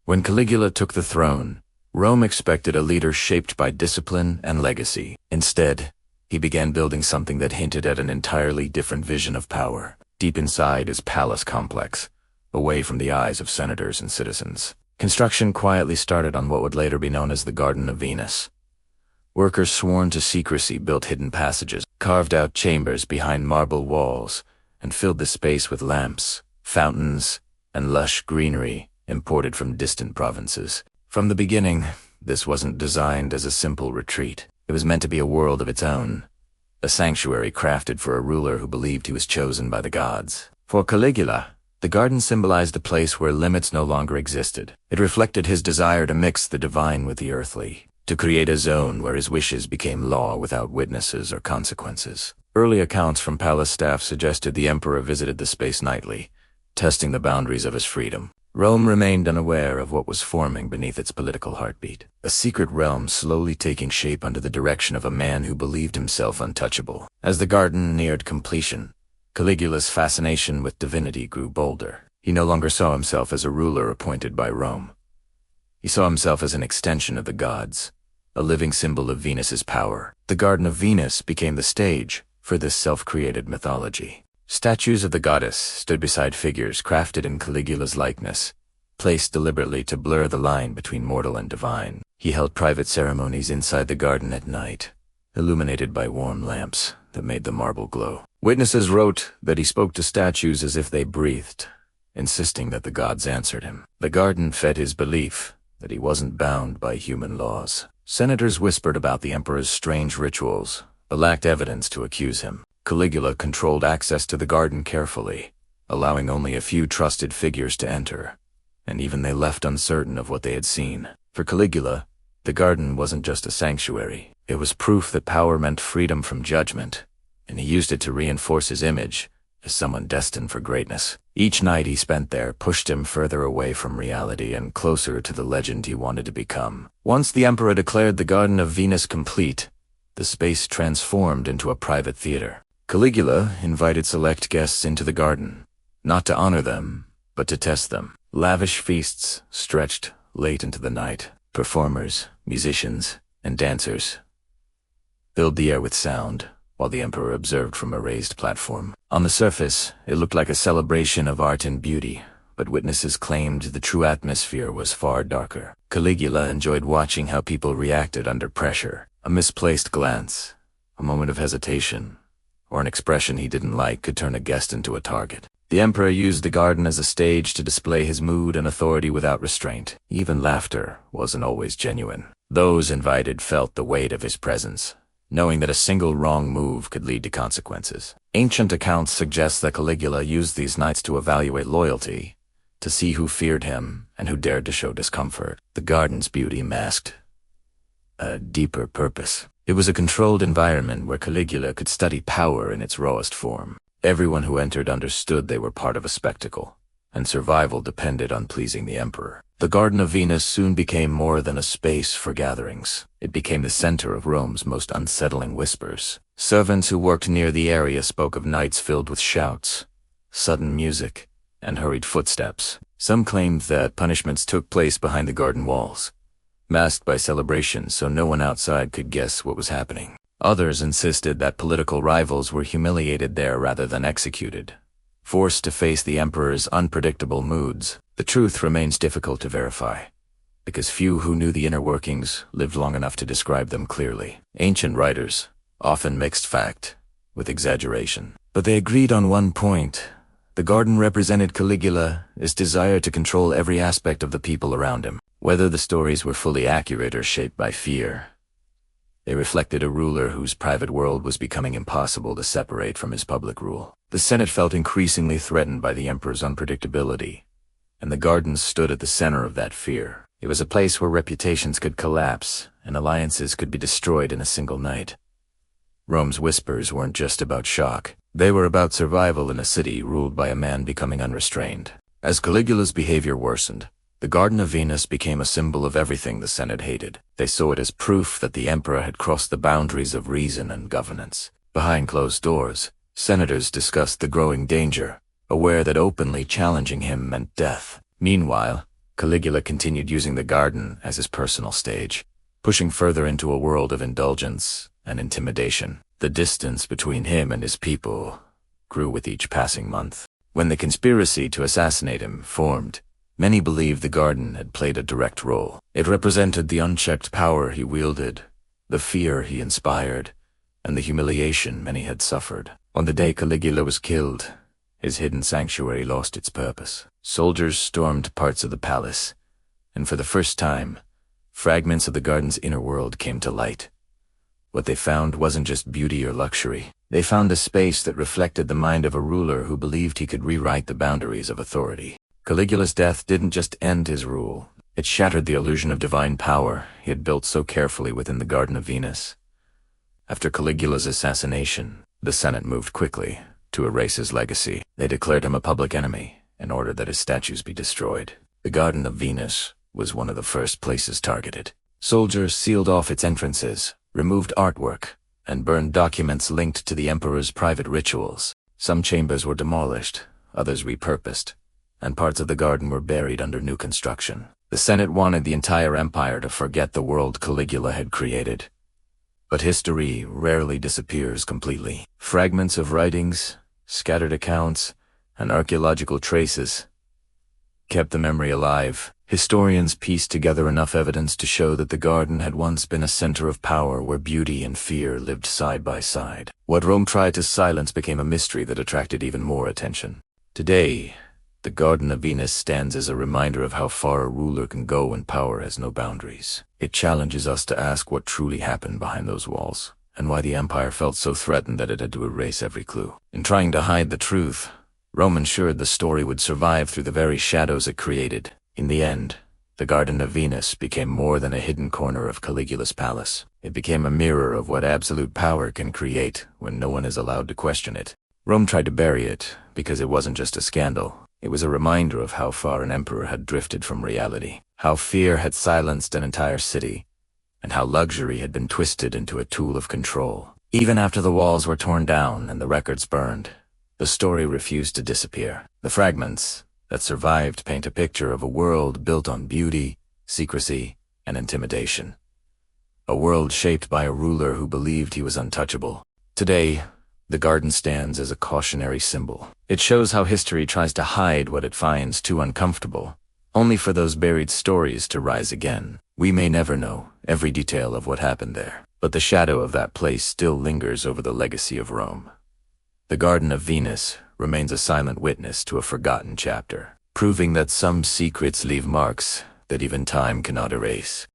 When Caligula took the throne, Rome expected a leader shaped by discipline and legacy. Instead, he began building something that hinted at an entirely different vision of power, deep inside his palace complex, away from the eyes of senators and citizens. Construction quietly started on what would later be known as the Garden of Venus. Workers sworn to secrecy built hidden passages, carved out chambers behind marble walls, and filled the space with lamps, fountains, and lush greenery imported from distant provinces. From the beginning, this wasn't designed as a simple retreat. It was meant to be a world of its own, a sanctuary crafted for a ruler who believed he was chosen by the gods. For Caligula, the garden symbolized a place where limits no longer existed. It reflected his desire to mix the divine with the earthly, to create a zone where his wishes became law without witnesses or consequences. Early accounts from palace staff suggested the emperor visited the space nightly, testing the boundaries of his freedom. Rome remained unaware of what was forming beneath its political heartbeat, a secret realm slowly taking shape under the direction of a man who believed himself untouchable. As the garden neared completion, Caligula's fascination with divinity grew bolder. He no longer saw himself as a ruler appointed by Rome. He saw himself as an extension of the gods, a living symbol of Venus's power. The Garden of Venus became the stage for this self-created mythology. Statues of the goddess stood beside figures crafted in Caligula's likeness, placed deliberately to blur the line between mortal and divine. He held private ceremonies inside the garden at night, illuminated by warm lamps that made the marble glow. Witnesses wrote that he spoke to statues as if they breathed, insisting that the gods answered him. The garden fed his belief that he wasn't bound by human laws. Senators whispered about the emperor's strange rituals, but lacked evidence to accuse him. Caligula controlled access to the garden carefully, allowing only a few trusted figures to enter, and even they left uncertain of what they had seen. For Caligula, the garden wasn't just a sanctuary. It was proof that power meant freedom from judgment, and he used it to reinforce his image as someone destined for greatness. Each night he spent there pushed him further away from reality and closer to the legend he wanted to become. Once the emperor declared the Garden of Venus complete, the space transformed into a private theater. Caligula invited select guests into the garden, not to honor them, but to test them. Lavish feasts stretched late into the night. Performers, musicians, and dancers filled the air with sound, while the emperor observed from a raised platform. On the surface, it looked like a celebration of art and beauty, but witnesses claimed the true atmosphere was far darker. Caligula enjoyed watching how people reacted under pressure. A misplaced glance, a moment of hesitation, or an expression he didn't like could turn a guest into a target. The emperor used the garden as a stage to display his mood and authority without restraint. Even laughter wasn't always genuine. Those invited felt the weight of his presence, knowing that a single wrong move could lead to consequences. Ancient accounts suggest that Caligula used these nights to evaluate loyalty, to see who feared him and who dared to show discomfort. The garden's beauty masked a deeper purpose. It was a controlled environment where Caligula could study power in its rawest form. Everyone who entered understood they were part of a spectacle, and survival depended on pleasing the emperor. The Garden of Venus soon became more than a space for gatherings. It became the center of Rome's most unsettling whispers. Servants who worked near the area spoke of nights filled with shouts, sudden music, and hurried footsteps. Some claimed that punishments took place behind the garden walls, masked by celebrations so no one outside could guess what was happening. Others insisted that political rivals were humiliated there rather than executed, forced to face the emperor's unpredictable moods. The truth remains difficult to verify, because few who knew the inner workings lived long enough to describe them clearly. Ancient writers often mixed fact with exaggeration, but they agreed on one point. The garden represented Caligula's desire to control every aspect of the people around him. Whether the stories were fully accurate or shaped by fear, they reflected a ruler whose private world was becoming impossible to separate from his public rule. The Senate felt increasingly threatened by the emperor's unpredictability, and the gardens stood at the center of that fear. It was a place where reputations could collapse and alliances could be destroyed in a single night. Rome's whispers weren't just about shock. They were about survival in a city ruled by a man becoming unrestrained. As Caligula's behavior worsened, the Garden of Venus became a symbol of everything the Senate hated. They saw it as proof that the emperor had crossed the boundaries of reason and governance. Behind closed doors, senators discussed the growing danger, aware that openly challenging him meant death. Meanwhile, Caligula continued using the garden as his personal stage, pushing further into a world of indulgence and intimidation. The distance between him and his people grew with each passing month. When the conspiracy to assassinate him formed, many believed the garden had played a direct role. It represented the unchecked power he wielded, the fear he inspired, and the humiliation many had suffered. On the day Caligula was killed, his hidden sanctuary lost its purpose. Soldiers stormed parts of the palace, and for the first time, fragments of the garden's inner world came to light. What they found wasn't just beauty or luxury. They found a space that reflected the mind of a ruler who believed he could rewrite the boundaries of authority. Caligula's death didn't just end his rule. It shattered the illusion of divine power he had built so carefully within the Garden of Venus. After Caligula's assassination, the Senate moved quickly to erase his legacy. They declared him a public enemy and ordered that his statues be destroyed. The Garden of Venus was one of the first places targeted. Soldiers sealed off its entrances, removed artwork, and burned documents linked to the emperor's private rituals. Some chambers were demolished, others repurposed, and parts of the garden were buried under new construction. The Senate wanted the entire empire to forget the world Caligula had created. But history rarely disappears completely. Fragments of writings, scattered accounts, and archaeological traces kept the memory alive. Historians pieced together enough evidence to show that the garden had once been a center of power where beauty and fear lived side by side. What Rome tried to silence became a mystery that attracted even more attention. Today, the Garden of Venus stands as a reminder of how far a ruler can go when power has no boundaries. It challenges us to ask what truly happened behind those walls, and why the empire felt so threatened that it had to erase every clue. In trying to hide the truth, Rome ensured the story would survive through the very shadows it created. In the end, the Garden of Venus became more than a hidden corner of Caligula's palace. It became a mirror of what absolute power can create when no one is allowed to question it. Rome tried to bury it because it wasn't just a scandal. It was a reminder of how far an emperor had drifted from reality, how fear had silenced an entire city, and how luxury had been twisted into a tool of control. Even after the walls were torn down and the records burned, the story refused to disappear. The fragments that survived paint a picture of a world built on beauty, secrecy, and intimidation. A world shaped by a ruler who believed he was untouchable. Today, the garden stands as a cautionary symbol. It shows how history tries to hide what it finds too uncomfortable, only for those buried stories to rise again. We may never know every detail of what happened there, but the shadow of that place still lingers over the legacy of Rome. The Garden of Venus remains a silent witness to a forgotten chapter, proving that some secrets leave marks that even time cannot erase.